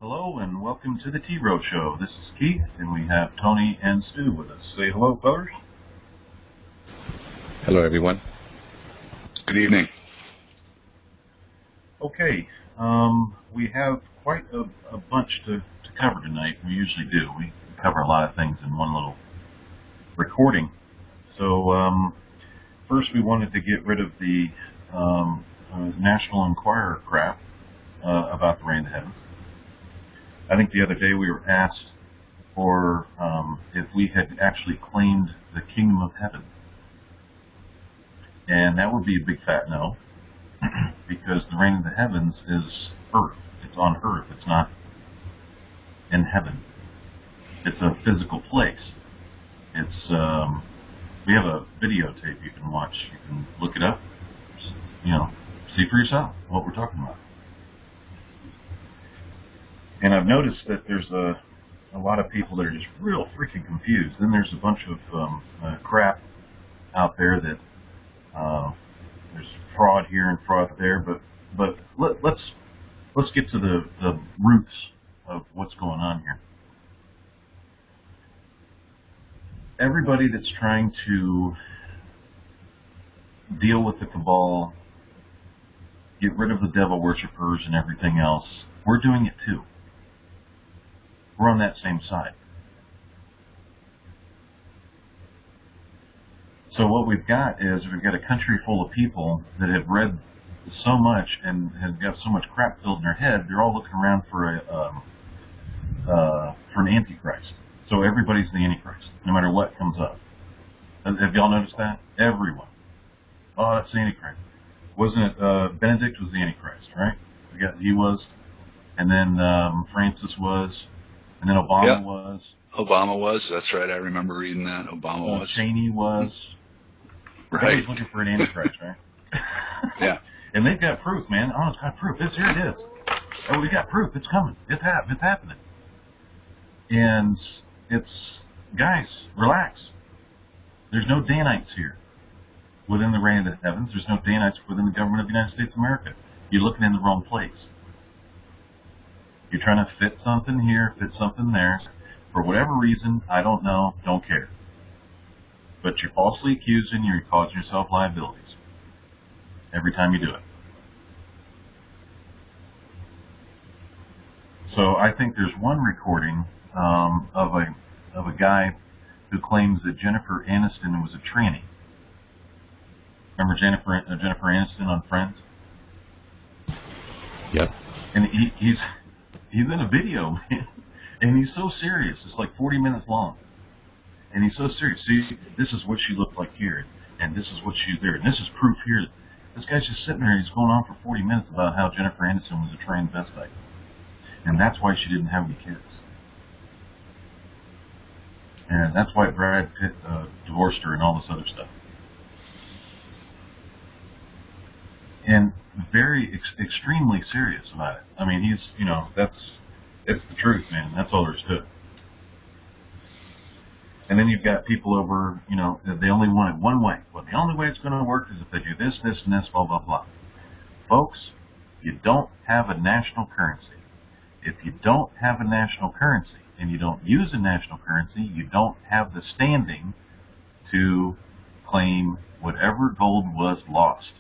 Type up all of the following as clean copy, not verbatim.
Hello and welcome to the T-ROH show. This is Keith and we have Tony and Stu with us. Say hello, fellas. Hello, everyone. Good evening. Okay, we have quite a bunch to cover tonight. We usually do. We cover a lot of things in one little recording. So first we wanted to get rid of the National Enquirer crap about the rain in the heavens. I think the other day we were asked for if we had actually claimed the kingdom of heaven. And that would be a big fat no, because the reign of the heavens is earth. It's on earth. It's not in heaven. It's a physical place. It's we have a videotape you can watch. You can look it up. See for yourself what we're talking about. And I've noticed that there's a lot of people that are just real freaking confused. Then there's a bunch of crap out there that there's fraud here and fraud there. But let's get to the roots of what's going on here. Everybody that's trying to deal with the cabal, get rid of the devil worshippers and everything else, we're doing it too. We're on that same side. So what we've got is we've got a country full of people that have read so much and have got so much crap filled in their head, they're all looking around for an antichrist. So everybody's the antichrist, no matter what comes up. Have y'all noticed that? Everyone. Oh, that's the antichrist. Wasn't it Benedict was the antichrist, right? He was, and then Francis was. And then Obama was. Obama was. That's right. I remember reading that. Obama was. Cheney was. Right. Everybody's looking for an antichrist, right? Yeah. And they've got proof, man. Oh, it's got proof. Here it is. Oh, we got proof. It's coming. It's happening. And guys, relax. There's no Danites here within the reign of the heavens. There's no Danites within the government of the United States of America. You're looking in the wrong place. You're trying to fit something here, fit something there. For whatever reason, I don't know, don't care. But you're falsely accusing, you're causing yourself liabilities every time you do it. So I think there's one recording of a guy who claims that Jennifer Aniston was a tranny. Remember Jennifer Aniston on Friends? Yep. And he's in a video, man, and he's so serious. It's like 40 minutes long, and he's so serious. See, this is what she looked like here, and this is what she's there, and this is proof here. This guy's just sitting there, and he's going on for 40 minutes about how Jennifer Aniston was a transvestite, and that's why she didn't have any kids, and that's why Brad Pitt divorced her and all this other stuff. And very extremely serious about it. I mean, it's the truth, man. That's all there is to it. And then you've got people over, they only want it one way. Well, the only way it's going to work is if they do this, this, and this, blah, blah, blah. Folks, you don't have a national currency. If you don't have a national currency and you don't use a national currency, you don't have the standing to claim whatever gold was lost.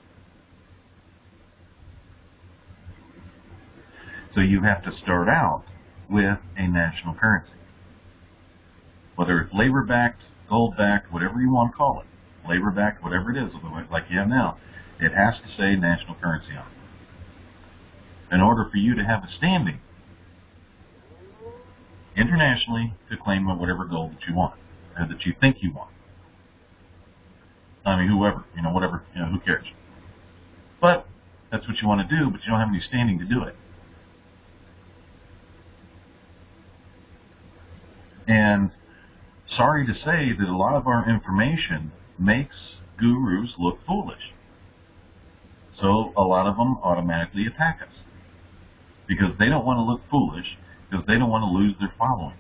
So you have to start out with a national currency. Whether it's labor-backed, gold-backed, whatever you want to call it. Labor-backed, whatever it is, like you have now. It has to say national currency on it. In order for you to have a standing internationally to claim whatever gold that you want, or that you think you want. I mean, whoever, whatever, who cares? But that's what you want to do, but you don't have any standing to do it. And sorry to say that a lot of our information makes gurus look foolish. So a lot of them automatically attack us because they don't want to look foolish, because they don't want to lose their following.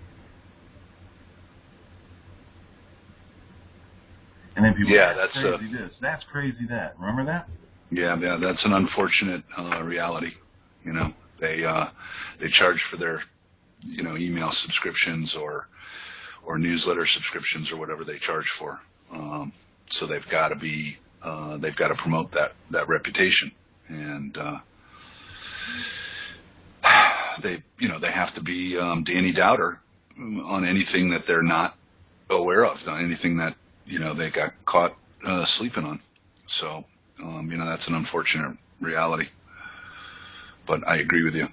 And then people that's crazy this, that's crazy that. Remember that? Yeah, that's an unfortunate reality. They charge for their email subscriptions or newsletter subscriptions or whatever they charge for. So they've got to promote that reputation, and they have to be Danny Dowder on anything that they're not aware of, on anything that they got caught sleeping on. So that's an unfortunate reality. But I agree with you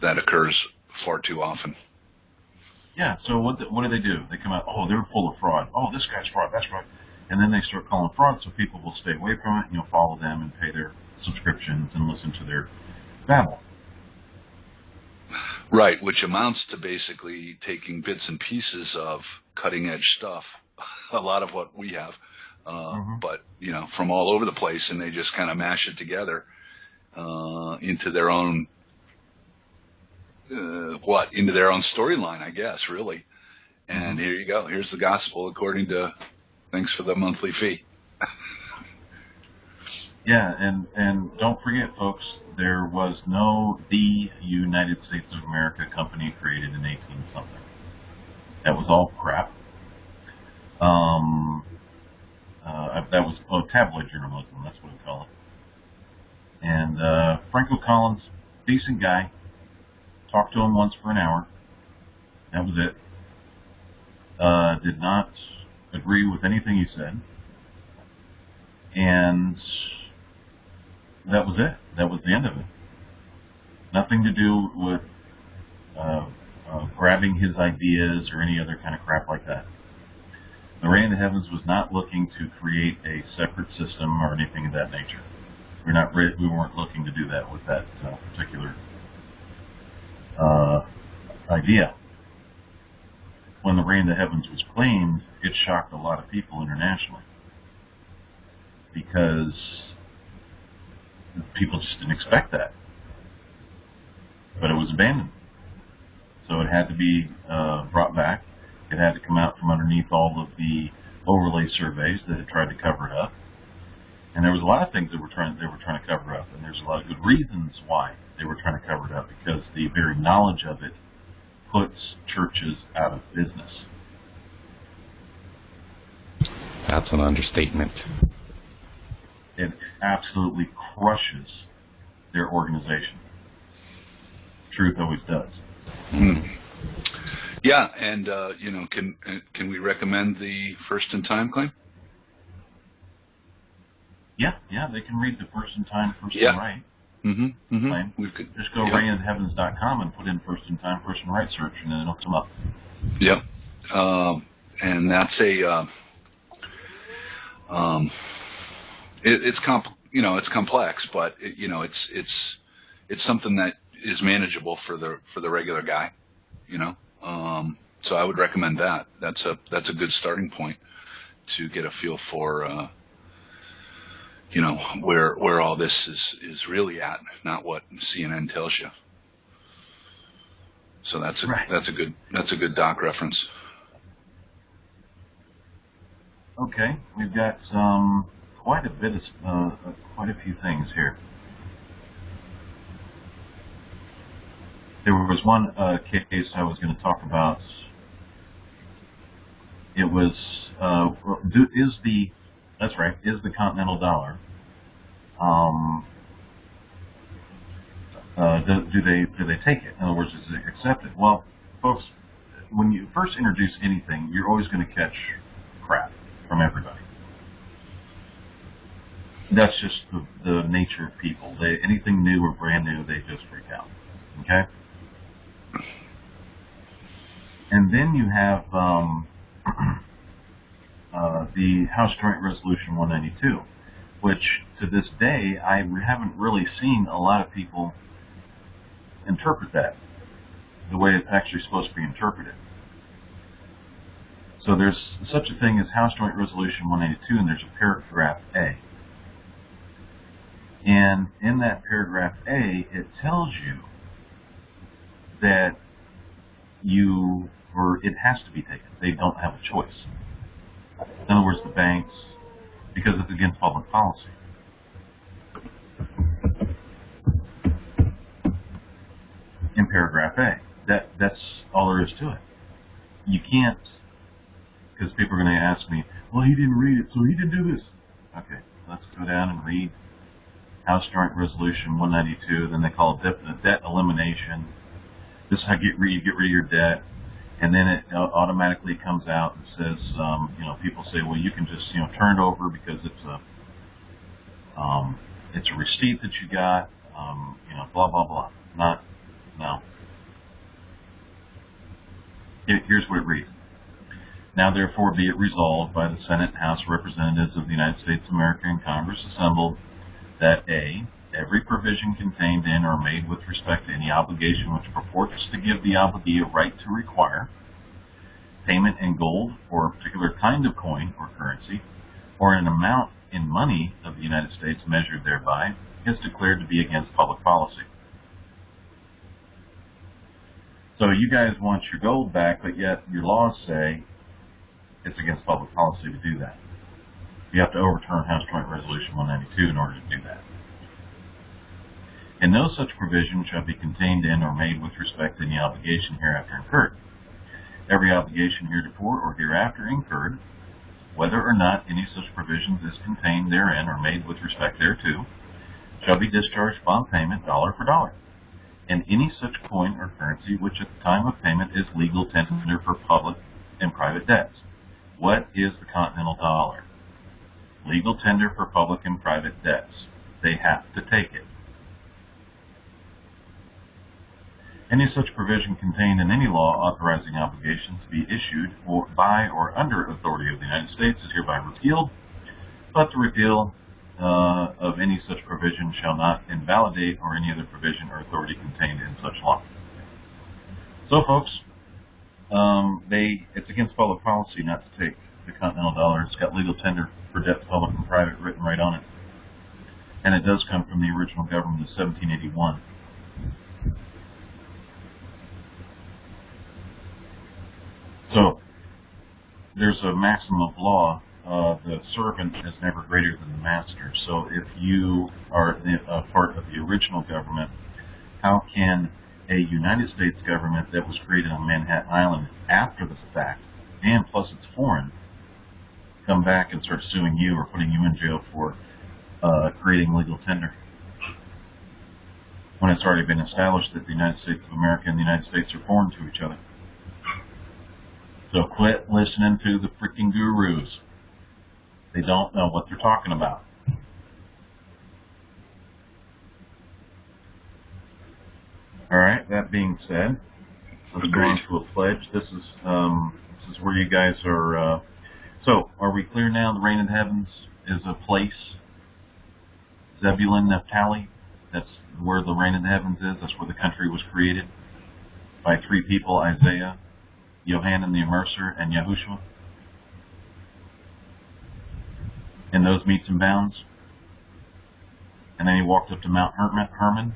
that occurs far too often. Yeah. So what do they do? They come out. Oh, they're full of fraud. Oh, this guy's fraud. That's fraud. And then they start calling fraud, so people will stay away from it. Follow them and pay their subscriptions and listen to their babble. Right, which amounts to basically taking bits and pieces of cutting-edge stuff, a lot of what we have, but, from all over the place, and they just kind of mash it together into their own, into their own storyline, I guess, really. And here you go. Here's the gospel according to thanks for the monthly fee. Yeah, and don't forget, folks, there was no the United States of America company created in 18-something. That was all crap. That was tabloid journalism, that's what we call it. And Franco Collins, decent guy. Talked to him once for an hour. That was it. Did not agree with anything he said. And that was it. That was the end of it. Nothing to do with grabbing his ideas or any other kind of crap like that. The Reign of the Heavens was not looking to create a separate system or anything of that nature. We weren't looking to do that with that particular idea. When the Reign of the Heavens was claimed, it shocked a lot of people internationally because people just didn't expect that. But it was abandoned. So it had to be brought back. It had to come out from underneath all of the overlay surveys that had tried to cover it up. And there was a lot of things that they were trying to cover up, and there's a lot of good reasons why they were trying to cover it up, because the very knowledge of it puts churches out of business. That's an understatement. It absolutely crushes their organization. Truth always does. Yeah, and can we recommend the First in Time claim? Yeah, they can read the First in Time, First in Right claim. Just go reignoftheheavens.com and put in First in Time, First in Right search, and then it'll come up. Yep, and that's it's complex, but it's something that is manageable for the regular guy, So I would recommend that. That's a good starting point to get a feel for where all this is really at, not what CNN tells you. So that's a good doc reference. Okay, we've got quite a few things here. There was one case I was going to talk about. It was is the Continental Dollar? Do they take it? In other words, is it accepted? Well, folks, when you first introduce anything, you're always going to catch crap from everybody. That's just the nature of people. Anything new or brand new, they just freak out. Okay? And then you have the House Joint Resolution 192, which to this day I haven't really seen a lot of people interpret that the way it's actually supposed to be interpreted. So there's such a thing as House Joint Resolution 182, and there's a paragraph A. And in that paragraph A, it tells you that it has to be taken. They don't have a choice. In other words, the banks, because it's against public policy. in paragraph A. That's all there is to it. You can't, because people are going to ask me, well, he didn't read it, so he didn't do this. Okay, let's go down and read House Joint Resolution 192. Then they call it debt elimination. This is how you get rid of your debt. And then it automatically comes out and says, people say, well, you can just, turn it over because it's a receipt that you got, blah, blah, blah. No. Here's what it reads. Now, therefore, be it resolved by the Senate and House of Representatives of the United States of America and Congress assembled that A, every provision contained in or made with respect to any obligation which purports to give the obligee a right to require payment in gold or a particular kind of coin or currency, or an amount in money of the United States measured thereby, is declared to be against public policy. So you guys want your gold back, but yet your laws say it's against public policy to do that. You have to overturn House Joint Resolution 192 in order to do that. And no such provision shall be contained in or made with respect to any obligation hereafter incurred. Every obligation heretofore or hereafter incurred, whether or not any such provisions is contained therein or made with respect thereto, shall be discharged upon payment dollar for dollar. And any such coin or currency which at the time of payment is legal tender for public and private debts. What is the Continental Dollar? Legal tender for public and private debts. They have to take it. Any such provision contained in any law authorizing obligations to be issued by or under authority of the United States is hereby repealed, but the repeal of any such provision shall not invalidate or any other provision or authority contained in such law. So, folks, it's against public policy not to take the Continental Dollar. It's got legal tender for debt, public and private, written right on it. And it does come from the original government of 1781. So, there's a maxim of law, the servant is never greater than the master. So if you are a part of the original government, how can a United States government that was created on Manhattan Island after the fact, and plus it's foreign, come back and start suing you or putting you in jail for creating legal tender, when it's already been established that the United States of America and the United States are foreign to each other? So quit listening to the freaking gurus. They don't know what they're talking about. All right, that being said, let's go on to a pledge. This is where you guys are. So, are we clear now? The reign of the heavens is a place. Zebulun, Naphtali, that's where the reign of the heavens is. That's where the country was created by three people, Isaiah, Yohanan the Immerser, and Yahushua. In those meets and bounds. And then he walked up to Mount Hermon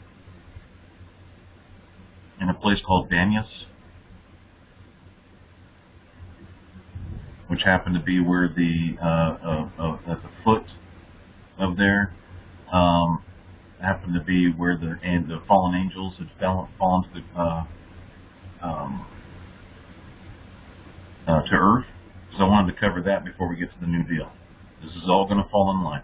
in a place called Danius, which happened to be where at the foot of there happened to be where the fallen angels had fallen to earth. So I wanted to cover that before we get to the New Deal. This is all going to fall in line.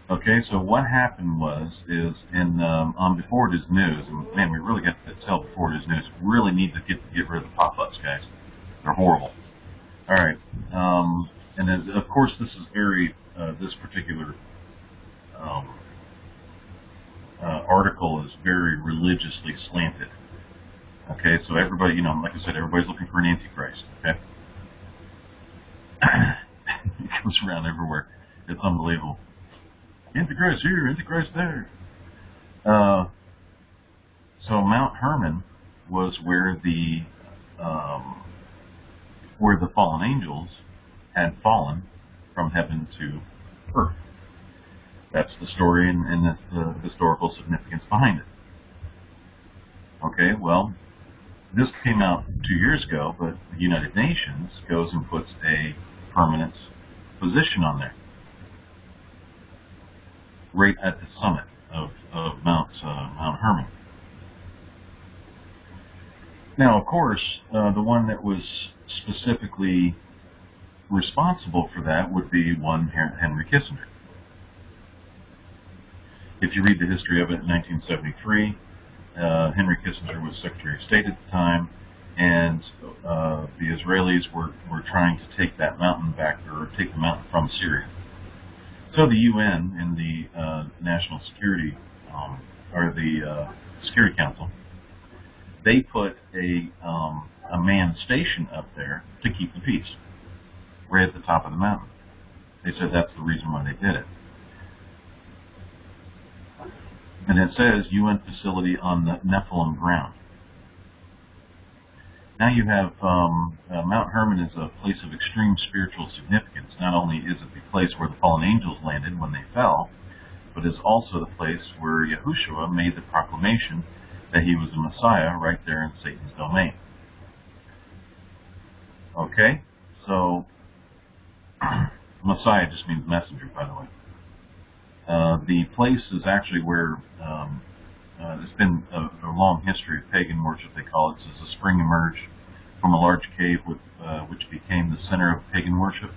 Okay, so what happened is on Before It Is News, and man, we really got to tell Before It Is News, we really need to get rid of the pop-ups, guys. They're horrible. All right, and then, of course, this is this particular article is very religiously slanted. Okay, so everybody, like I said, everybody's looking for an antichrist. Okay, it comes around everywhere. It's unbelievable. Antichrist here, Antichrist there. So Mount Hermon was where the fallen angels had fallen from heaven to earth. That's the story and the historical significance behind it. Okay, well, this came out 2 years ago, but the United Nations goes and puts a permanent position on there, right at the summit. of Mount Hermon. Now, of course, the one that was specifically responsible for that would be one Henry Kissinger. If you read the history of it, in 1973, Henry Kissinger was Secretary of State at the time, and the Israelis were trying to take that mountain back, or take the mountain from Syria. So the UN and the National Security, or the Security Council, they put a manned station up there to keep the peace, right at the top of the mountain. They said that's the reason why they did it. And it says UN facility on the Nephilim ground. Now you have Mount Hermon is a place of extreme spiritual significance. Not only is it the place where the fallen angels landed when they fell, but is also the place where Yahushua made the proclamation that he was the Messiah right there in Satan's domain. Okay, so Messiah just means messenger, by the way. The place is actually where there's been a long history of pagan worship, they call it. As a spring emerged from a large cave which became the center of pagan worship.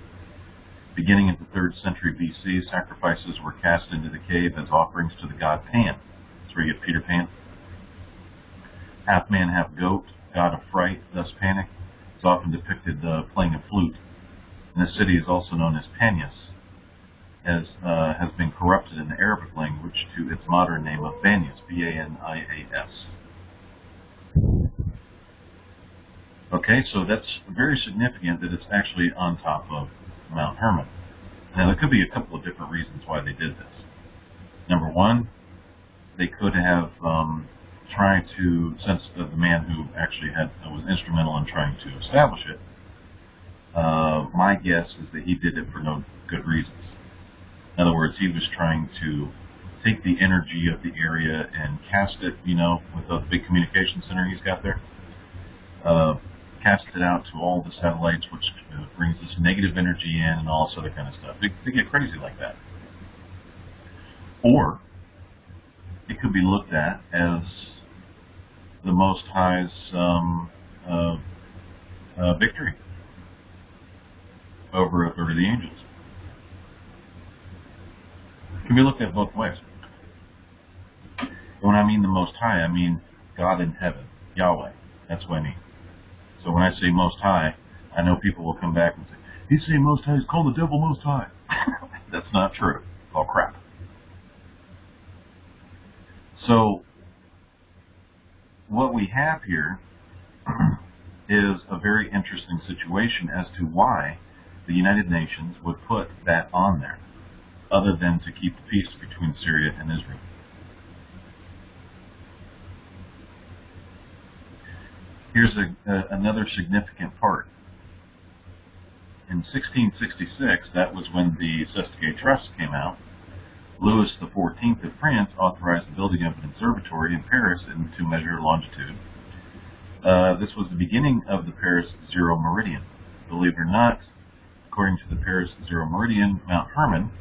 Beginning in the 3rd century BC, sacrifices were cast into the cave as offerings to the god Pan. That's where you get Peter Pan. Half man, half goat, god of fright, thus panic, is often depicted playing a flute. And the city is also known as Panias, as has been corrupted in the Arabic language to its modern name of Banias, B-A-N-I-A-S. Okay, so that's very significant that it's actually on top of Mount Hermon. Now, there could be a couple of different reasons why they did this. Number one, they could have tried to, since the man who actually was instrumental in trying to establish it, my guess is that he did it for no good reasons. In other words, he was trying to take the energy of the area and cast it, with the big communication center he's got there, cast it out to all the satellites, which brings this negative energy in and all this other kind of stuff. They get crazy like that. Or it could be looked at as the Most High's victory over the angels. It can be looked at both ways. When I mean the Most High, I mean God in heaven, Yahweh. That's what I mean. So when I say Most High, I know people will come back and say, he's saying Most High, he's called the devil Most High. That's not true. It's all crap. So what we have here is a very interesting situation as to why the United Nations would put that on there, other than to keep the peace between Syria and Israel. Here's another significant part. In 1666, that was when the Sestake Trust came out. Louis XIV of France authorized the building of an observatory in Paris to measure longitude. This was the beginning of the Paris Zero Meridian. Believe it or not, according to the Paris Zero Meridian, Mount Hermon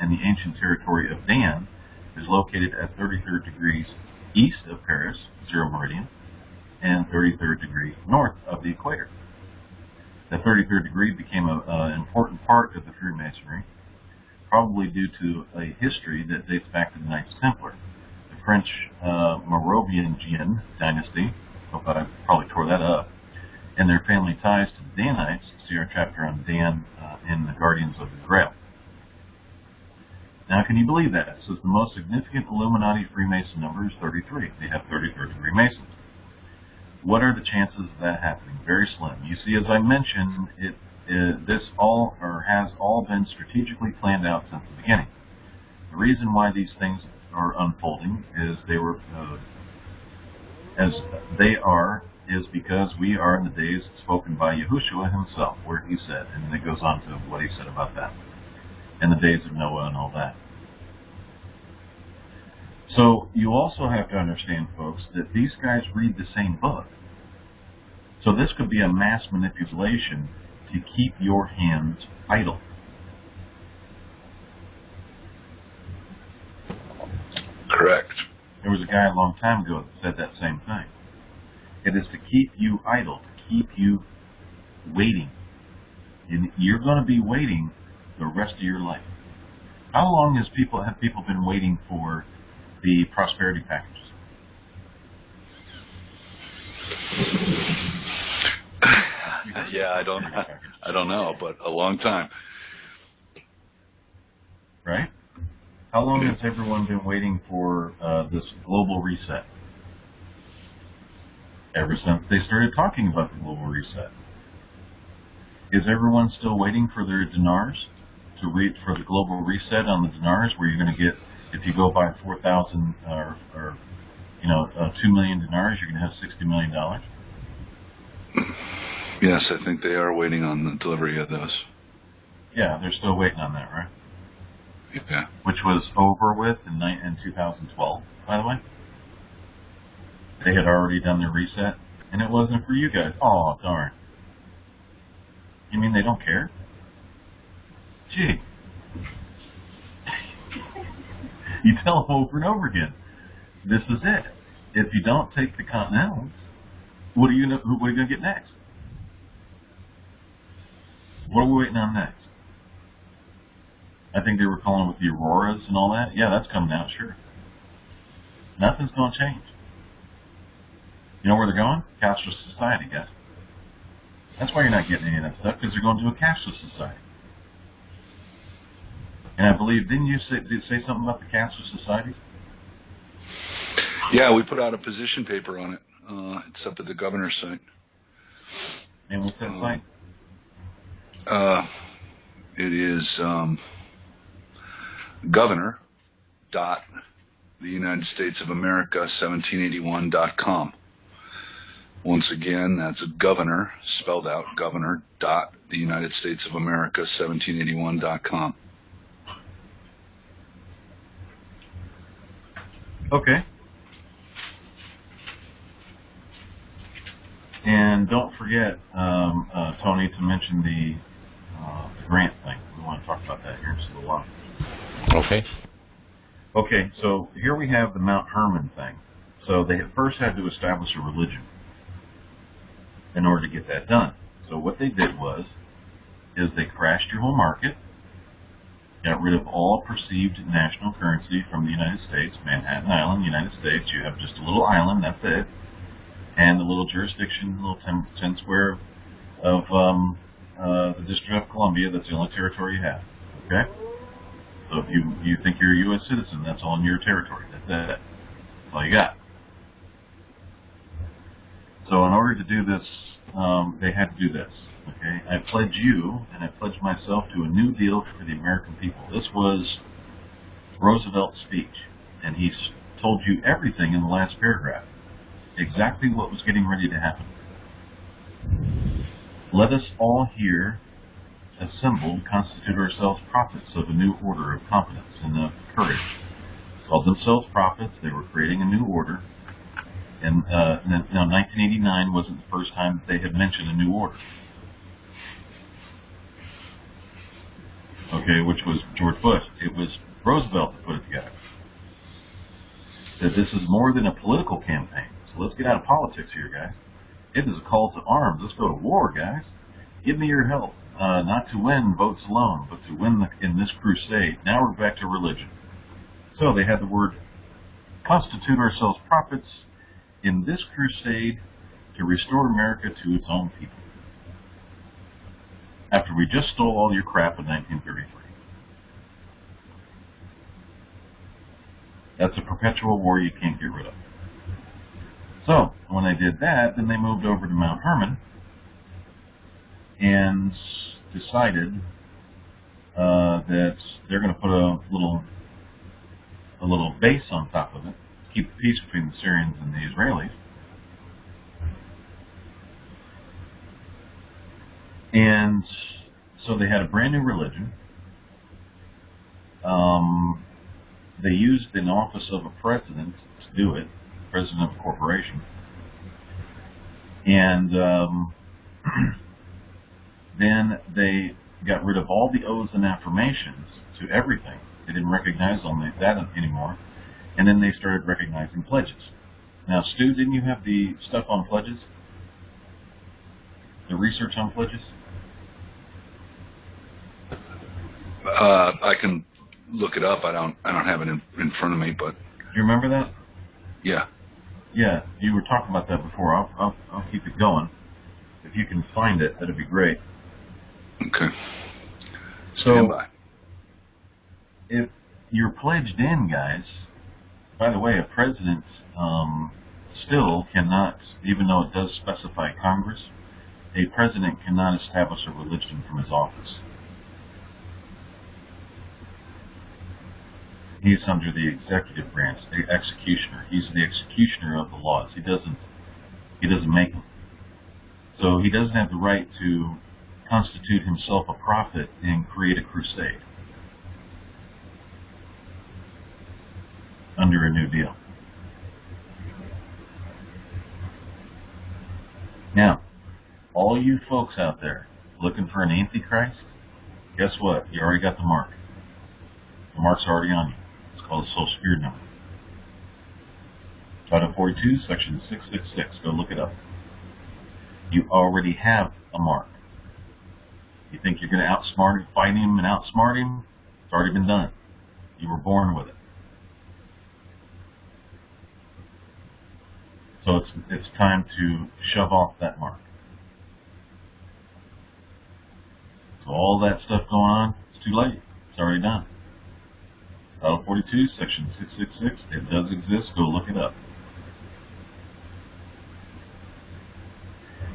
and the ancient territory of Dan is located at 33rd degrees east of Paris Zero Meridian and 33rd degree north of the equator. The 33rd degree became an important part of the Freemasonry, probably due to a history that dates back to the Knights Templar. The French Merovingian dynasty, hope I probably tore that up, and their family ties to the Danites, see our chapter on Dan in the Guardians of the Grail. Now, can you believe that? It says the most significant Illuminati Freemason number is 33. They have 33rd degree Masons. What are the chances of that happening? Very slim. You see, as I mentioned, this all has all been strategically planned out since the beginning. The reason why these things are unfolding is is because we are in the days spoken by Yahushua himself, where he said, and it goes on to what he said about that, and the days of Noah and all that. So you also have to understand, folks, that these guys read the same book. So this could be a mass manipulation to keep your hands idle. Correct. There was a guy a long time ago that said that same thing. It is to keep you idle, to keep you waiting. And you're going to be waiting the rest of your life. How long have people been waiting for the prosperity package? Yeah, I don't know, but a long time. Right? How long has everyone been waiting for this global reset? Ever since they started talking about the global reset. Is everyone still waiting for their dinars to wait for the global reset on the dinars, where you're going to get, if you go buy 4,000 or 2 million dinars, you're going to have $60 million? Yes, I think they are waiting on the delivery of those. Yeah, they're still waiting on that, right? Yeah. Which was over with in 2012, by the way. They had already done their reset, and it wasn't for you guys. Oh, darn. You mean they don't care? Gee. You tell them over and over again, this is it. If you don't take the Continentals, what are you going to get next? What are we waiting on next? I think they were calling with the Auroras and all that. Yeah, that's coming out, sure. Nothing's going to change. You know where they're going? Cashless society, guys. That's why you're not getting any of that stuff, because they're going to a cashless society. And I believe, did you say something about the cashless society? Yeah, we put out a position paper on it. It's up at the governor's site. And what's that site? It is governor.theunitedstatesofamerica1781.com. Once again, that's governor, spelled out, governor.theunitedstatesofamerica1781.com. Okay. And don't forget, Tony, to mention the grant thing. We want to talk about that here in just a little while. Okay. Okay, so here we have the Mount Hermon thing. So they first had to establish a religion in order to get that done. So what they did is they crashed your whole market, got rid of all perceived national currency from the United States, Manhattan Island, United States. You have just a little island, that's it, and the little jurisdiction, little 10 square of the District of Columbia. That's the only territory you have. Okay? So if you think you're a U.S. citizen, that's all in your territory. That's it. That's all you got. So in order to do this, they had to do this. Okay, I pledge you, and I pledge myself to a new deal for the American people. This was Roosevelt's speech, and he told you everything in the last paragraph, exactly what was getting ready to happen. Let us all here assembled constitute ourselves prophets of a new order of competence and of courage. Called themselves prophets, they were creating a new order. And now 1989 wasn't the first time that they had mentioned a new order. Okay, which was George Bush. It was Roosevelt that put it together. That this is more than a political campaign. So let's get out of politics here, guys. It is a call to arms. Let's go to war, guys. Give me your help. Not to win votes alone, but to win in this crusade. Now we're back to religion. So they had the word, constitute ourselves prophets in this crusade to restore America to its own people. After we just stole all your crap in 1933. That's a perpetual war you can't get rid of. So, when they did that, then they moved over to Mount Hermon and decided that they're going to put a little base on top of it to keep the peace between the Syrians and the Israelis. And so they had a brand new religion. They used an office of a president to do it, president of a corporation. And then they got rid of all the oaths and affirmations to everything. They didn't recognize only that anymore. And then they started recognizing pledges. Now, Stu, didn't you have the stuff on pledges? The research on pledges? I can look it up. I don't have it in front of me, but Do you remember that? yeah. Yeah, you were talking about that before. I'll keep it going. If you can find it, that'd be great. Okay. So, Stand by. if you're pledged in, guys, by the way, a president still cannot, even though it does specify Congress, a president cannot establish a religion from his office. He's under the executive branch, the executioner. He's the executioner of the laws. He doesn't make them. So he doesn't have the right to constitute himself a prophet and create a crusade under a New Deal. Now, all you folks out there looking for an antichrist, guess what? You already got the mark. The mark's already on you. It's called a Social Security number. Title 42, Section 666. Go look it up. You already have a mark. You think you're going to fight him and outsmart him? It's already been done. You were born with it. So it's time to shove off that mark. So all that stuff going on, it's too late. It's already done. Title 42, Section 666. It does exist. Go look it up.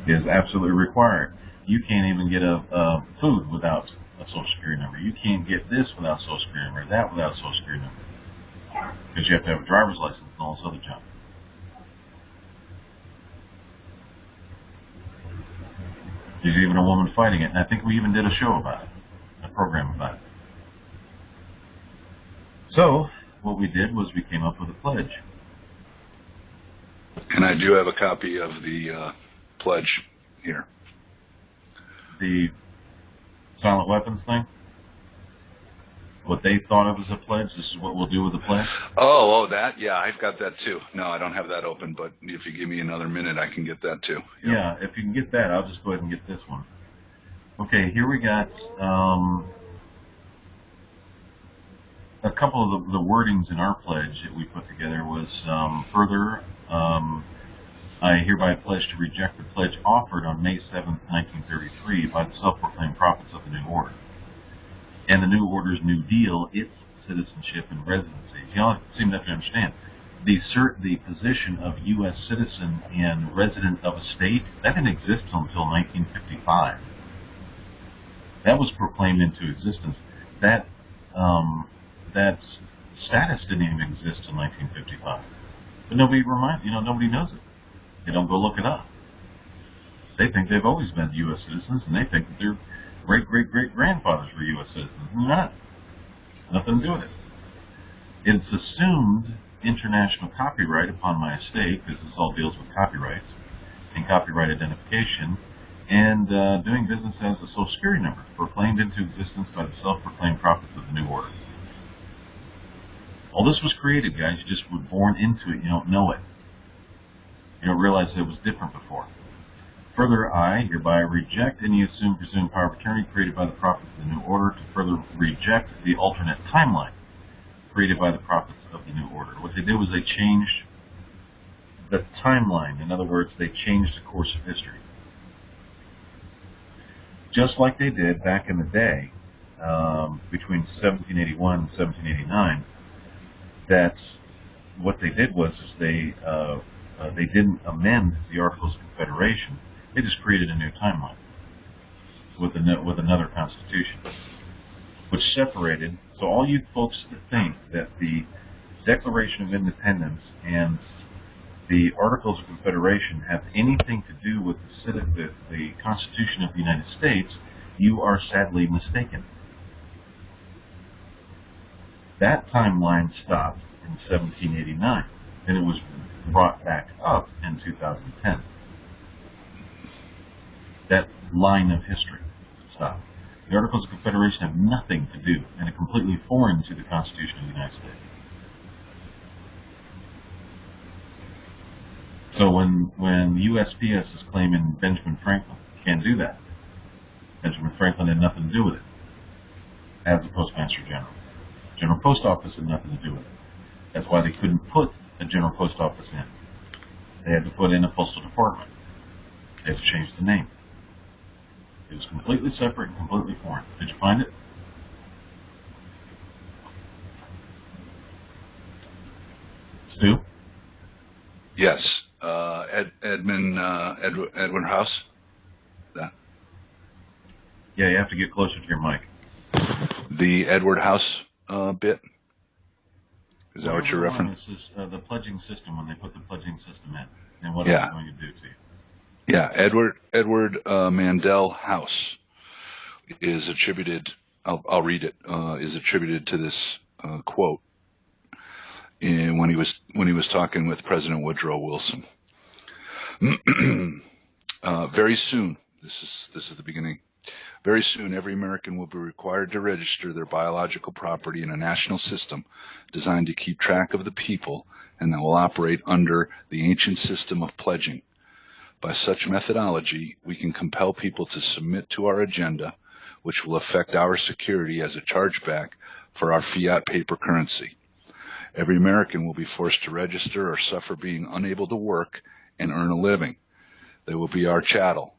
It is absolutely required. You can't even get a food without a Social Security number. You can't get this without a Social Security number, that without a Social Security number. Because you have to have a driver's license and all this other junk. There's even a woman fighting it, and I think we even did a show about it, a program about it. So, what we did was we came up with a pledge. And I do have a copy of the pledge here. The silent weapons thing? What they thought of as a pledge, this is what we'll do with the pledge? Oh, that? Yeah, I've got that too. No, I don't have that open, but if you give me another minute, I can get that too. Yep. Yeah, if you can get that, I'll just go ahead and get this one. Okay, here we got a couple of the wordings in our pledge that we put together was further, I hereby pledge to reject the pledge offered on May 7th, 1933 by the self-proclaimed prophets of the New Order and the New Order's New Deal, its citizenship and residency. Y'all seem to have to understand, the position of U.S. citizen and resident of a state, that didn't exist until 1955. That was proclaimed into existence. That status didn't even exist in 1955. But nobody knows it. They don't go look it up. They think they've always been U.S. citizens, and they think that their great-great-great-grandfathers were U.S. citizens. They're not. Nothing to do with it. It's assumed international copyright upon my estate, because this all deals with copyrights and copyright identification, and doing business as a Social Security number, proclaimed into existence by the self-proclaimed prophets of the New Order. All this was created, guys. You just were born into it. You don't know it. You don't realize it was different before. Further, I hereby reject any assumed presumed power of attorney created by the prophets of the New Order to further reject the alternate timeline created by the prophets of the New Order. What they did was they changed the timeline. In other words, they changed the course of history. Just like they did back in the day, between 1781 and 1789, that's what they did was they didn't amend the Articles of Confederation. They just created a new timeline with another constitution, which separated. So all you folks that think that the Declaration of Independence and the Articles of Confederation have anything to do with the Constitution of the United States, you are sadly mistaken. That timeline stopped in 1789, and it was brought back up in 2010. That line of history stopped. The Articles of Confederation have nothing to do, and are completely foreign to the Constitution of the United States. So when the USPS is claiming Benjamin Franklin, can't do that. Benjamin Franklin had nothing to do with it, as the Postmaster General. General Post Office had nothing to do with it. That's why they couldn't put a General Post Office in. They had to put in a Postal Department. They had to change the name. It was completely separate and completely foreign. Did you find it? Stu? Yes. Edwin House. That. Yeah, you have to get closer to your mic. The Edward House bit. Is that what you're referencing? This is the pledging system, when they put the pledging system in, and what it's going to do to you. Yeah, Edward Mandel House is attributed. I'll read it. Is attributed to this quote when he was talking with President Woodrow Wilson. Very soon, this is the beginning. Very soon, every American will be required to register their biological property in a national system designed to keep track of the people and that will operate under the ancient system of pledging. By such methodology, we can compel people to submit to our agenda, which will affect our security as a chargeback for our fiat paper currency. Every American will be forced to register or suffer being unable to work and earn a living. They will be our chattel,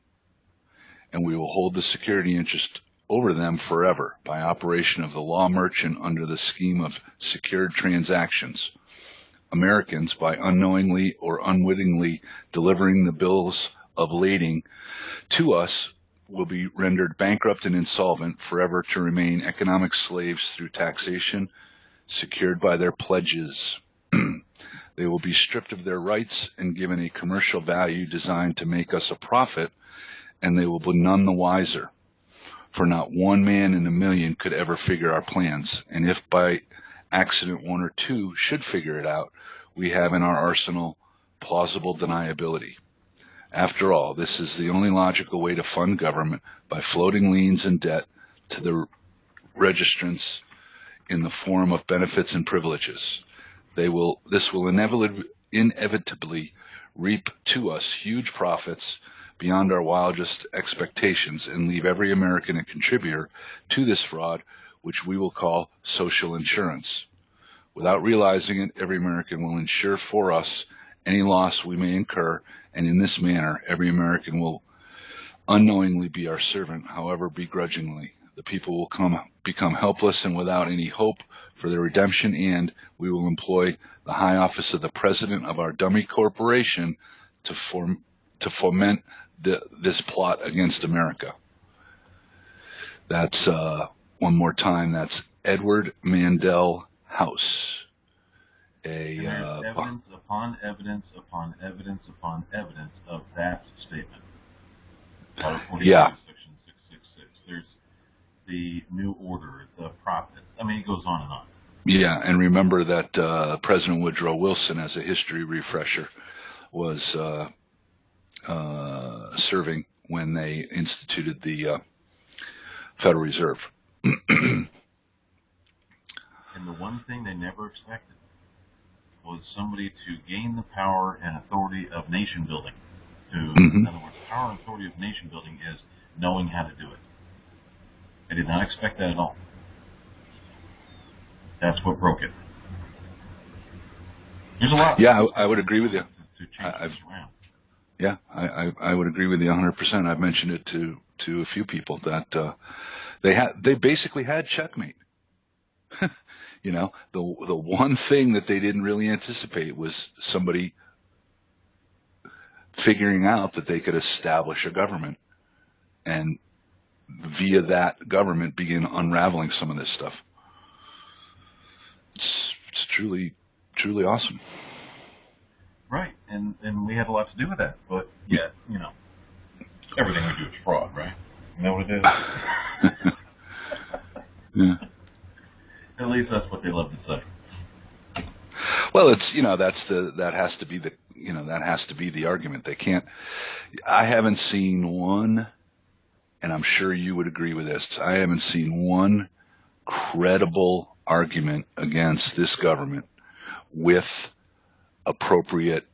and we will hold the security interest over them forever by operation of the law merchant under the scheme of secured transactions. Americans, by unknowingly or unwittingly delivering the bills of lading to us, will be rendered bankrupt and insolvent, forever to remain economic slaves through taxation secured by their pledges. They will be stripped of their rights and given a commercial value designed to make us a profit, and they will be none the wiser. For not one man in a million could ever figure our plans, and if by accident one or two should figure it out, we have in our arsenal plausible deniability. After all, this is the only logical way to fund government, by floating liens and debt to the registrants in the form of benefits and privileges. This will inevitably reap to us huge profits beyond our wildest expectations and leave every American a contributor to this fraud, which we will call social insurance. Without realizing it, every American will insure for us any loss we may incur, and in this manner, every American will unknowingly be our servant, however begrudgingly. The people will become helpless and without any hope for their redemption, and we will employ the high office of the president of our dummy corporation to foment this plot against America. That's, one more time, that's Edward Mandel House. Evidence upon evidence upon evidence upon evidence of that statement. Title 45, Yeah. Section 666. There's the New Order, the Prophets. I mean, it goes on and on. Yeah, and remember that President Woodrow Wilson, as a history refresher, was serving when they instituted the Federal Reserve. And the one thing they never expected was somebody to gain the power and authority of nation building. In other words, power and authority of nation building is knowing how to do it. They did not expect that at all. That's what broke it. There's a lot. Yeah, I would agree with you. To change this around. Yeah, I would agree with you 100%. I've mentioned it to a few people that they basically had checkmate. You know, the one thing that they didn't really anticipate was somebody figuring out that they could establish a government and via that government begin unraveling some of this stuff. It's truly awesome. Right, and we had a lot to do with that, but yet, you know, everything we do is fraud, right? You know what it is? Yeah. At least that's what they love to say. Well, it's, you know, that has to be the argument. They can't. I haven't seen one, and I'm sure you would agree with this. I haven't seen one credible argument against this government with appropriate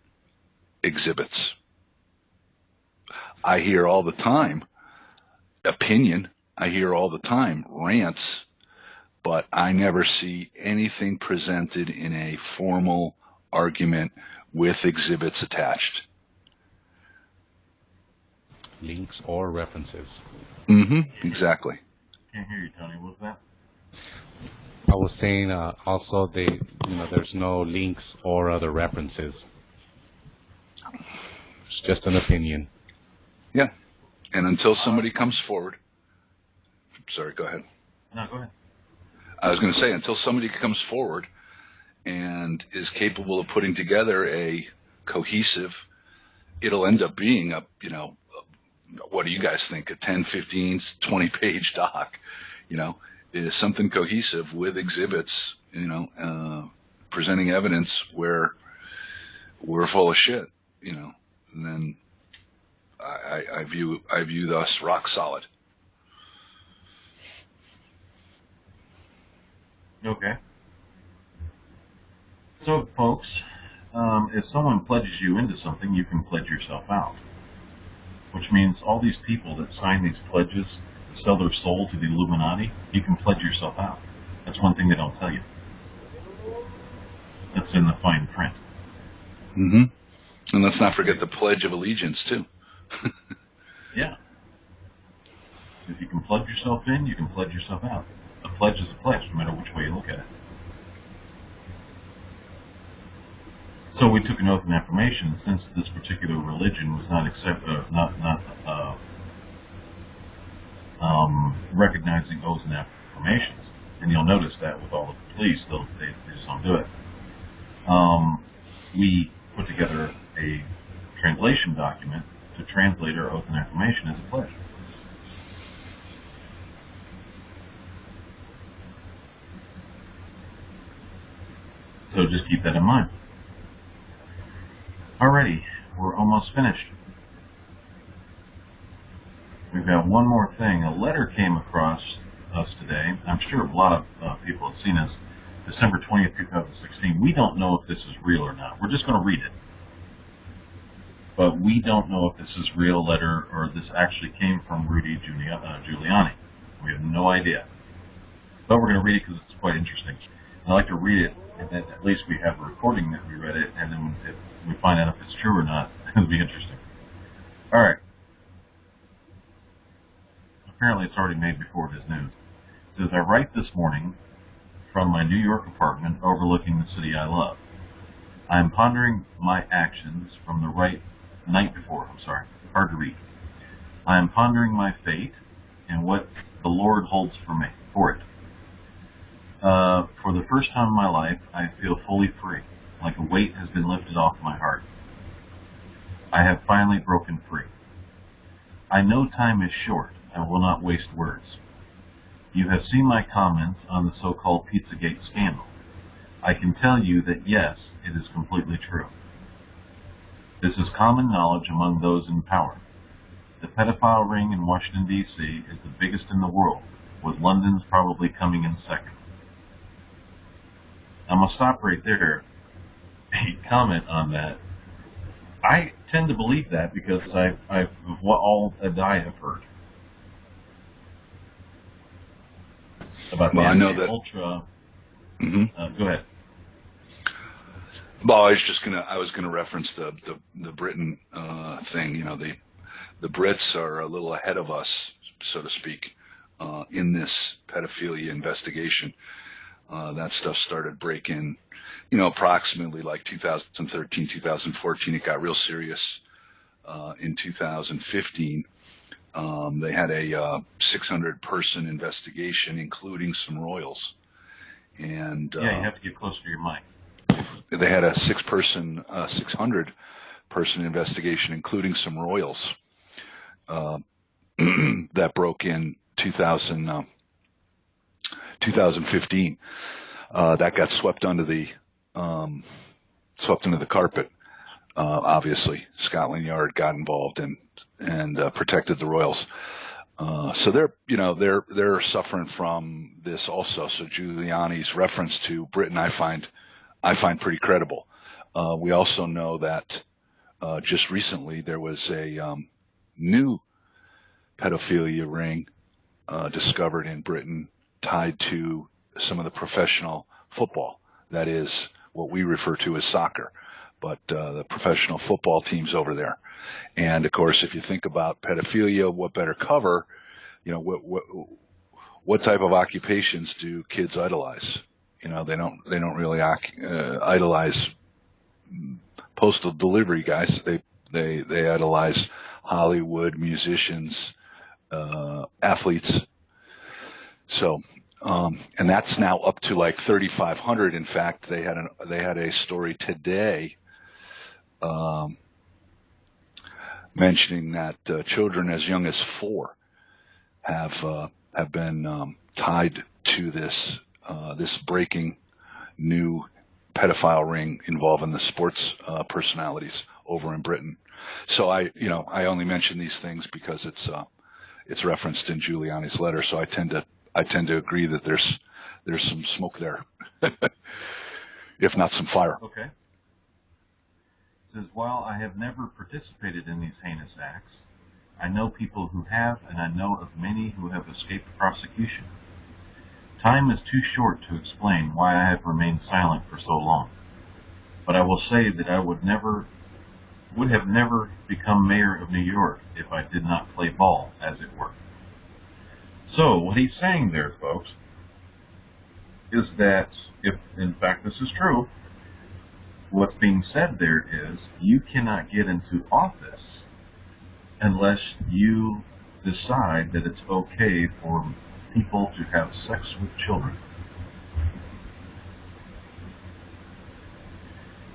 exhibits. I hear all the time opinion. I hear all the time rants, but I never see anything presented in a formal argument with exhibits attached. Links or references. Exactly. Can't hear you, Tony. What was that? I was saying also there's no links or other references. It's just an opinion. Yeah. And until somebody comes forward, sorry, go ahead. No, go ahead. I was going to say, until somebody comes forward and is capable of putting together a cohesive, it'll end up being what do you guys think, a 10, 15, 20-page doc, it is something cohesive with exhibits, presenting evidence where we're full of shit, and then I view us rock solid. Okay. So, folks, if someone pledges you into something, you can pledge yourself out. Which means all these people that sign these pledges, sell their soul to the Illuminati, you can pledge yourself out. That's one thing they don't tell you. That's in the fine print. And let's not forget the Pledge of Allegiance, too. Yeah. If you can pledge yourself in, you can pledge yourself out. A pledge is a pledge, no matter which way you look at it. So we took an oath and affirmation, since this particular religion was not recognizing oaths and affirmations, and you'll notice that with all the police, they just don't do it. We put together a translation document to translate our oath and affirmation as a pledge. So just keep that in mind. Alrighty, we're almost finished. We've got one more thing. A letter came across us today. I'm sure a lot of people have seen this. December 20th, 2016. We don't know if this is real or not. We're just going to read it. But we don't know if this is real letter or this actually came from Rudy Giuliani. We have no idea. But we're going to read it because it's quite interesting. I like to read it, and then at least we have a recording that we read it, and then if we find out if it's true or not, it'll be interesting. All right. Apparently it's already made before it is news. It says, I write this morning from my New York apartment overlooking the city I love. I am pondering my actions from the night before. Hard to read. I am pondering my fate and what the Lord holds for it. For the first time in my life, I feel fully free, like a weight has been lifted off my heart. I have finally broken free. I know time is short. I will not waste words. You have seen my comments on the so-called Pizzagate scandal. I can tell you that yes, it is completely true. This is common knowledge among those in power. The pedophile ring in Washington, D.C. is the biggest in the world, with London's probably coming in second. I'm going to stop right there. A comment on that. I tend to believe that because of all that I have heard about the ultra. Go ahead. Well, I was gonna reference the Britain thing. The Brits are a little ahead of us, so to speak, in this pedophilia investigation. That stuff started breaking, approximately like 2013, 2014. It got real serious in 2015. They had a 600-person investigation, including some royals. And yeah, you have to get closer to your mic. They had a 600-person investigation, including some royals, that broke in 2015. That got swept under the carpet. Obviously, Scotland Yard got involved and protected the royals. So they're suffering from this also. So Giuliani's reference to Britain, I find pretty credible. We also know that just recently there was a new pedophilia ring discovered in Britain tied to some of the professional football. That is what we refer to as soccer, but the professional football teams over there. And of course, if you think about pedophilia, what better cover? You know, what type of occupations do kids idolize? You know, they don't really idolize postal delivery guys. They idolize Hollywood musicians, athletes. So, and that's now up to like 3,500. In fact, they had a story today mentioning that children as young as 4 have been tied to this breaking new pedophile ring involving the sports personalities over in Britain. So I only mention these things because it's referenced in Giuliani's letter. So I tend to agree that there's some smoke there, if not some fire. Okay. It says, while I have never participated in these heinous acts, I know people who have, and I know of many who have escaped prosecution. Time is too short to explain why I have remained silent for so long, but I will say that I would have never become mayor of New York if I did not play ball, as it were. So what he's saying there, folks, is that if, in fact, this is true, what's being said there is you cannot get into office unless you decide that it's okay for people to have sex with children.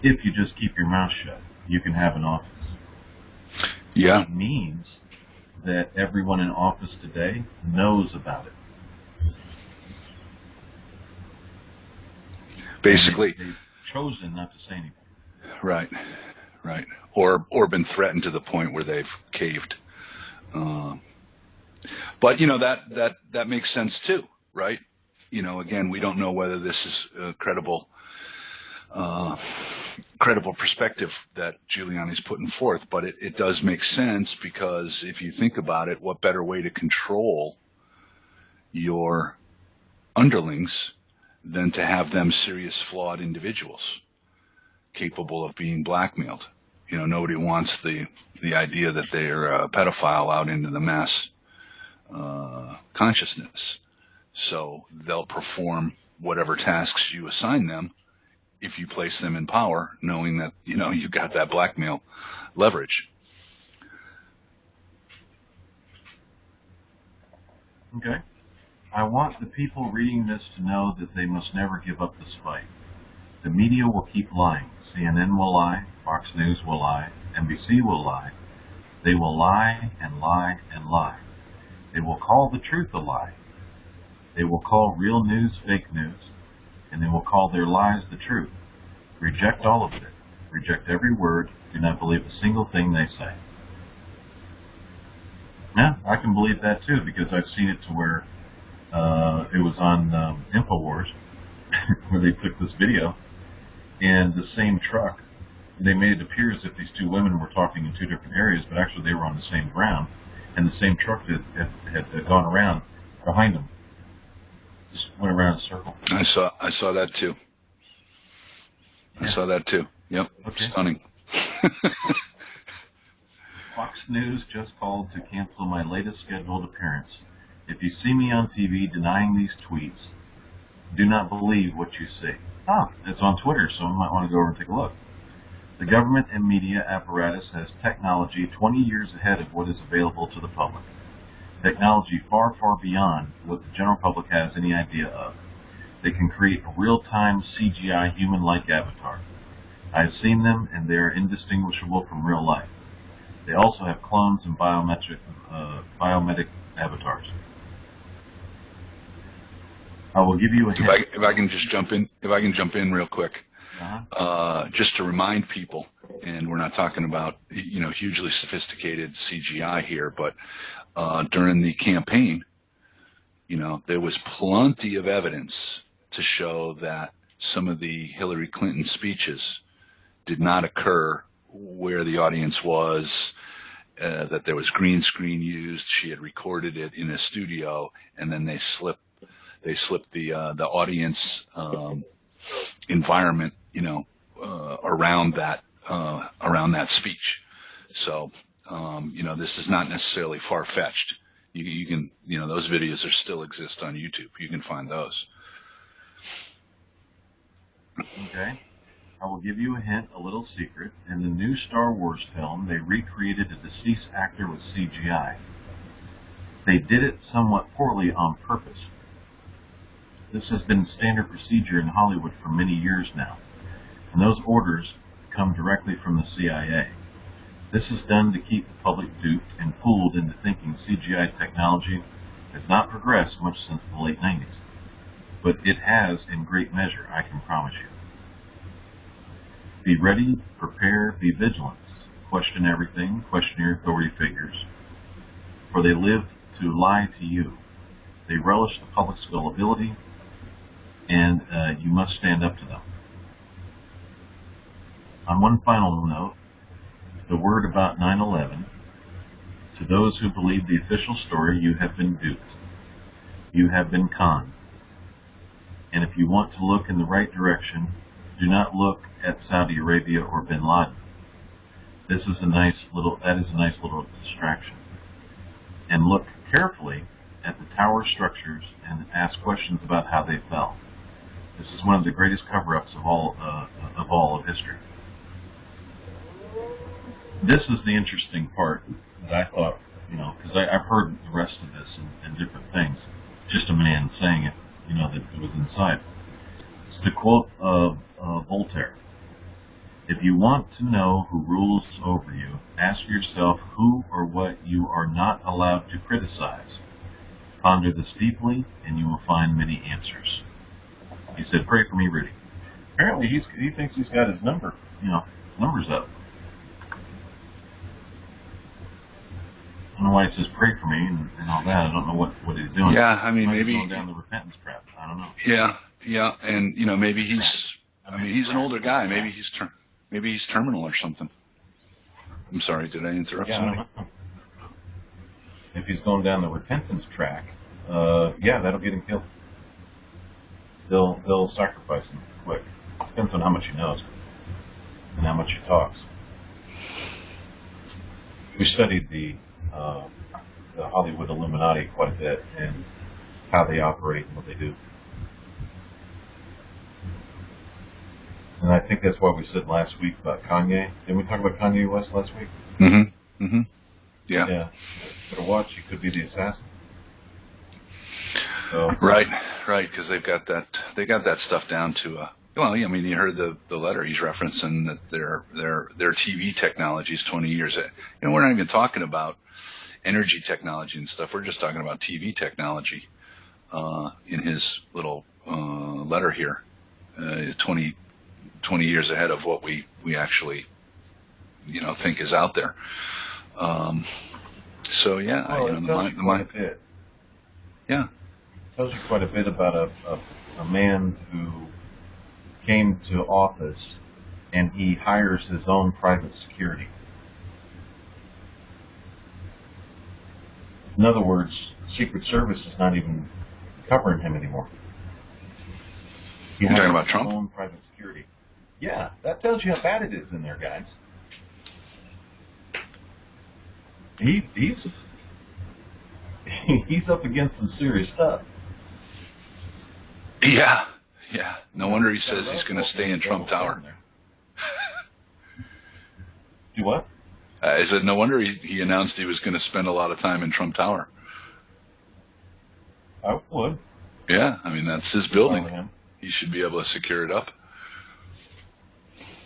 If you just keep your mouth shut, you can have an office. Yeah. It means that everyone in office today knows about it. Basically, they've chosen not to say anything. Right. Or been threatened to the point where they've caved. But that makes sense too, right? Again, we don't know whether this is a credible perspective that Giuliani's putting forth, but it does make sense, because if you think about it, what better way to control your underlings than to have them serious, flawed individuals capable of being blackmailed? Nobody wants the idea that they're a pedophile out into the mass consciousness. So they'll perform whatever tasks you assign them if you place them in power, knowing that, you've got that blackmail leverage. Okay. I want the people reading this to know that they must never give up this fight. The media will keep lying. CNN will lie. Fox News will lie. NBC will lie. They will lie and lie and lie. They will call the truth a lie. They will call real news fake news. And they will call their lies the truth. Reject all of it. Reject every word. Do not believe a single thing they say. Yeah, I can believe that too, because I've seen it to where it was on InfoWars where they took this video, and the same truck, they made it appear as if these two women were talking in two different areas, but actually they were on the same ground, and the same truck had gone around behind them. Just went around in a circle. I saw that too. Yeah. I saw that too. Yep. Okay. Stunning. Fox News just called to cancel my latest scheduled appearance. If you see me on TV denying these tweets, do not believe what you see. It's on Twitter, so you might want to go over and take a look. The government and media apparatus has technology 20 years ahead of what is available to the public. Technology far, far beyond what the general public has any idea of. They can create a real-time CGI human-like avatar. I have seen them, and they are indistinguishable from real life. They also have clones and biometric avatars. I will give you a hint. If I can just jump in real quick, just to remind people, and we're not talking about hugely sophisticated CGI here, but during the campaign, there was plenty of evidence to show that some of the Hillary Clinton speeches did not occur where the audience was, that there was green screen used. She had recorded it in a studio, and then they slipped the audience environment, around that speech. So, this is not necessarily far-fetched. You can, those videos still exist on YouTube. You can find those. Okay. I will give you a hint, a little secret. In the new Star Wars film, they recreated a deceased actor with CGI. They did it somewhat poorly on purpose. This has been standard procedure in Hollywood for many years now, and those orders come directly from the CIA. This is done to keep the public duped and fooled into thinking CGI technology has not progressed much since the late 90s. But it has in great measure, I can promise you. Be ready, prepare, be vigilant. Question everything, question your authority figures, for they live to lie to you. They relish the public's gullibility, and you must stand up to them. On one final note, the word about 9/11. To those who believe the official story, you have been duped. You have been conned. And if you want to look in the right direction, do not look at Saudi Arabia or bin Laden. That is a nice little distraction. And look carefully at the tower structures and ask questions about how they fell. This is one of the greatest cover-ups of all of history. This is the interesting part that I thought, because I've heard the rest of this and different things. Just a man saying it, that it was inside. It's the quote of Voltaire. If you want to know who rules over you, ask yourself who or what you are not allowed to criticize. Ponder this deeply, and you will find many answers. He said, "Pray for me, Rudy." Apparently, he thinks he's got his numbers up. I don't know why it says "pray for me" and all that. I don't know what he's doing. Yeah, I mean, maybe going down the repentance trap. I don't know. Yeah, and maybe he's an older guy. Maybe he's terminal or something. I'm sorry, did I interrupt somebody? I don't know. If he's going down the repentance track, that'll get him killed. They'll sacrifice him quick. Depends on how much he knows and how much he talks. We studied the Hollywood Illuminati quite a bit and how they operate and what they do. And I think that's why we said last week about Kanye. Didn't we talk about Kanye West last week? Mm-hmm. Yeah. Yeah. Better watch. He could be the assassin. So. Right. Because they got that stuff down to. You heard the letter he's referencing that their TV technology is 20 years. We're not even talking about energy technology and stuff. We're just talking about TV technology. In his little letter here, 20 years ahead of what we actually think is out there. So yeah, it tells you quite a bit. Yeah, it tells you quite a bit about a man who came to office and he hires his own private security. In other words, Secret Service is not even covering him anymore. You're talking about Trump? His own private security. Yeah, that tells you how bad it is in there, guys. He's up against some serious stuff. Yeah. No wonder he says he's going to stay in Trump Tower. Do what? I said no wonder he announced he was going to spend a lot of time in Trump Tower. I would. Yeah, that's his building. He should be able to secure it up.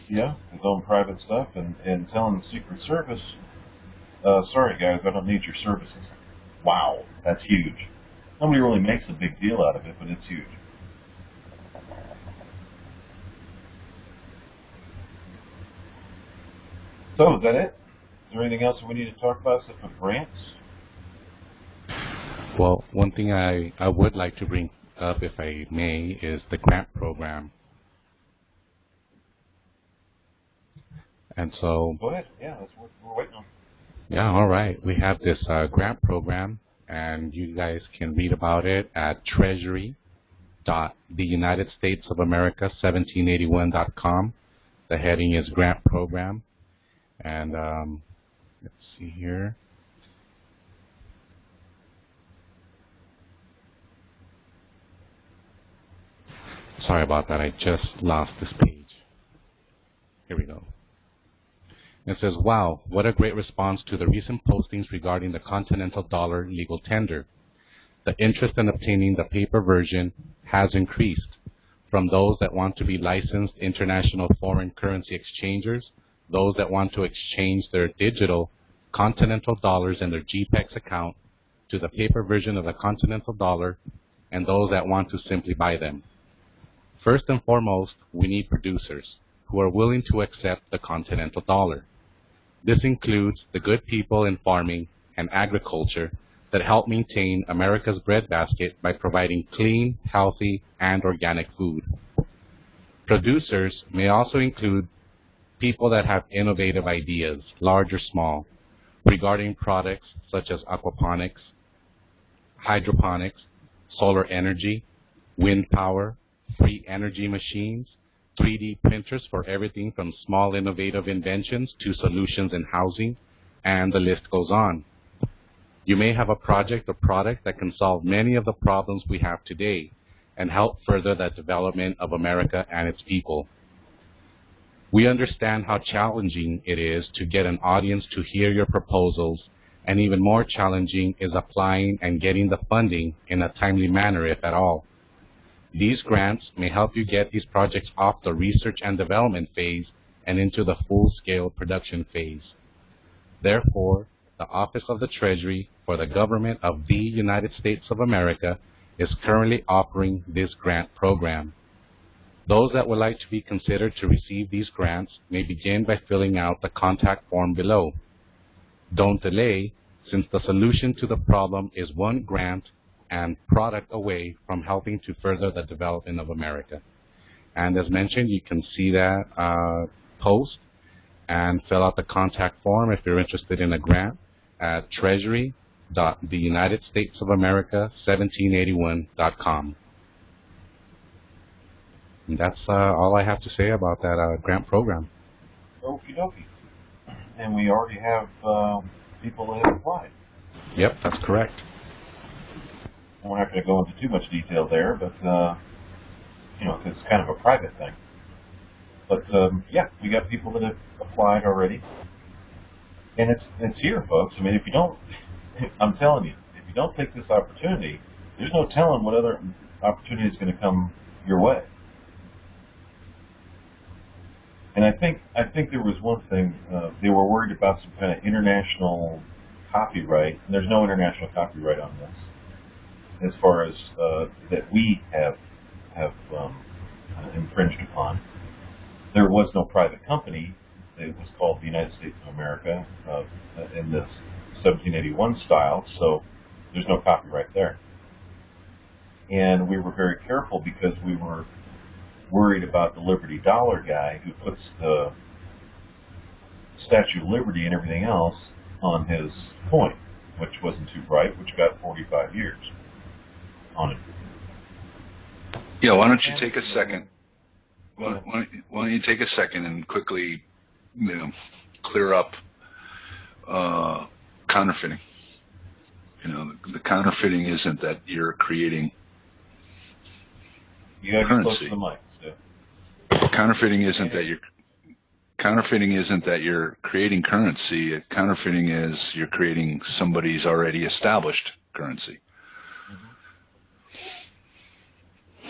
Yeah, his own private stuff, and telling the Secret Service, sorry guys, I don't need your services. Wow, that's huge. Nobody really makes a big deal out of it, but it's huge. So, is that it? Is there anything else that we need to talk about except for grants? Well, one thing I would like to bring up, if I may, is the grant program. And so, Go ahead. Yeah, that's what we're waiting on. yeah, all right. We have this grant program, and you guys can read about it at treasury.theunitedstatesofamerica1781.com. The heading is Grant Program. And let's see here. Sorry about that. I just lost this page. Here we go. It says, wow, what a great response to the recent postings regarding the Continental Dollar legal tender. The interest in obtaining the paper version has increased from those that want to be licensed international foreign currency exchangers, those that want to exchange their digital Continental dollars in their GPEX account to the paper version of the Continental Dollar, and those that want to simply buy them. First and foremost, we need producers who are willing to accept the Continental Dollar. This includes the good people in farming and agriculture that help maintain America's breadbasket by providing clean, healthy, and organic food. Producers may also include people that have innovative ideas, large or small, regarding products such as aquaponics, hydroponics, solar energy, wind power, free energy machines, 3D printers for everything from small innovative inventions to solutions in housing, and the list goes on. You may have a project or product that can solve many of the problems we have today and help further the development of America and its people. We understand how challenging it is to get an audience to hear your proposals, and even more challenging is applying and getting the funding in a timely manner, if at all. These grants may help you get these projects off the research and development phase and into the full-scale production phase. Therefore, the Office of the Treasury for the Government of the United States of America is currently offering this grant program. Those that would like to be considered to receive these grants may begin by filling out the contact form below. Don't delay, since the solution to the problem is one grant and product away from helping to further the development of America. And as mentioned, you can see that post and fill out the contact form if you're interested in a grant at treasury.theunitedstatesofamerica1781.com. And that's all I have to say about that grant program. Okie dokie. And we already have people that have applied. Yep, that's correct. We're not going to go into too much detail there, but, you know, 'cause it's kind of a private thing. But, yeah, we got people that have applied already. And it's here, folks. I mean, if you don't, I'm telling you, if you don't take this opportunity, there's no telling what other opportunity is going to come your way. And I think there was one thing, they were worried about some kind of international copyright, and there's no international copyright on this, as far as that we have infringed upon. There was no private company. It was called the United States of America in this 1781 style, so there's no copyright there. And we were very careful because we were worried about the Liberty Dollar guy who puts the Statue of Liberty and everything else on his coin, which wasn't too bright, which got 45 years on it. Yeah, why don't you take a second? Why don't you take a second and quickly, clear up counterfeiting? The counterfeiting isn't that you're creating currency. Close to the mic. So. Counterfeiting isn't that you're creating currency. Counterfeiting is you're creating somebody's already established currency. Mm-hmm.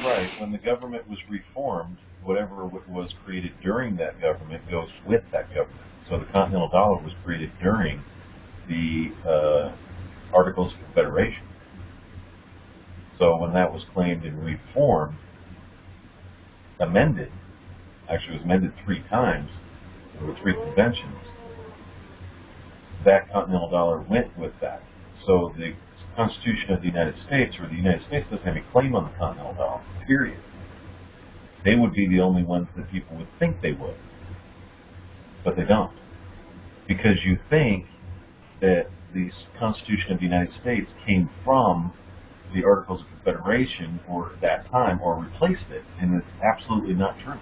Right. When the government was reformed, whatever was created during that government goes with that government. So the Continental Dollar was created during the Articles of Confederation. So when that was claimed and reformed, amended, actually it was amended 3 times, there were 3 conventions, that Continental Dollar went with that. So the Constitution of the United States, or the United States, doesn't have any claim on the Continental Dollar, period. They would be the only ones that people would think they would. but they don't. Because you think that the Constitution of the United States came from the Articles of Confederation or at that time or replaced it, and it's absolutely not true.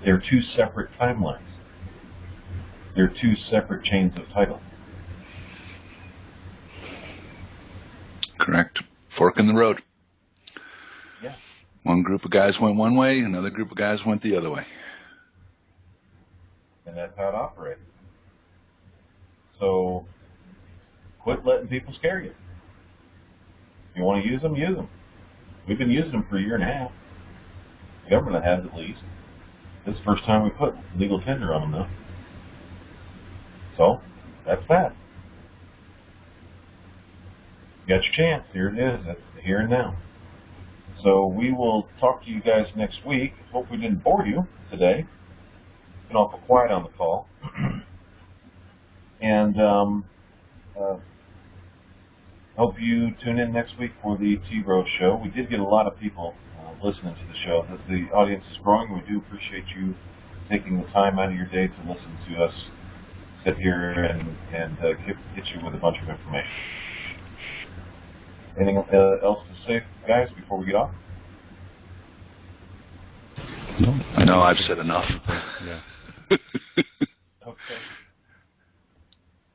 They're two separate timelines. They're two separate chains of title. Correct. Fork in the road. Yeah. One group of guys went one way, another group of guys went the other way. And that's how it operates. So quit letting people scare you. If you want to use them, use them. We've been using them for a year and a half. The government has, at least. This is the first time we put legal tender on them, though. So, that's that. You got your chance. Here it is. That's the here and now. So we will talk to you guys next week. Hope we didn't bore you today. Been awful quiet on the call. And hope you tune in next week for the T-ROH show. We did get a lot of people listening to the show. The audience is growing. We do appreciate you taking the time out of your day to listen to us sit here and hit you with a bunch of information. Anything else to say, guys, before we get off? No, I've said enough. Yeah. Okay.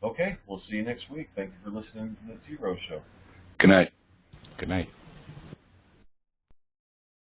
Okay, we'll see you next week. Thank you for listening to the T-ROH show. Good night. Good night.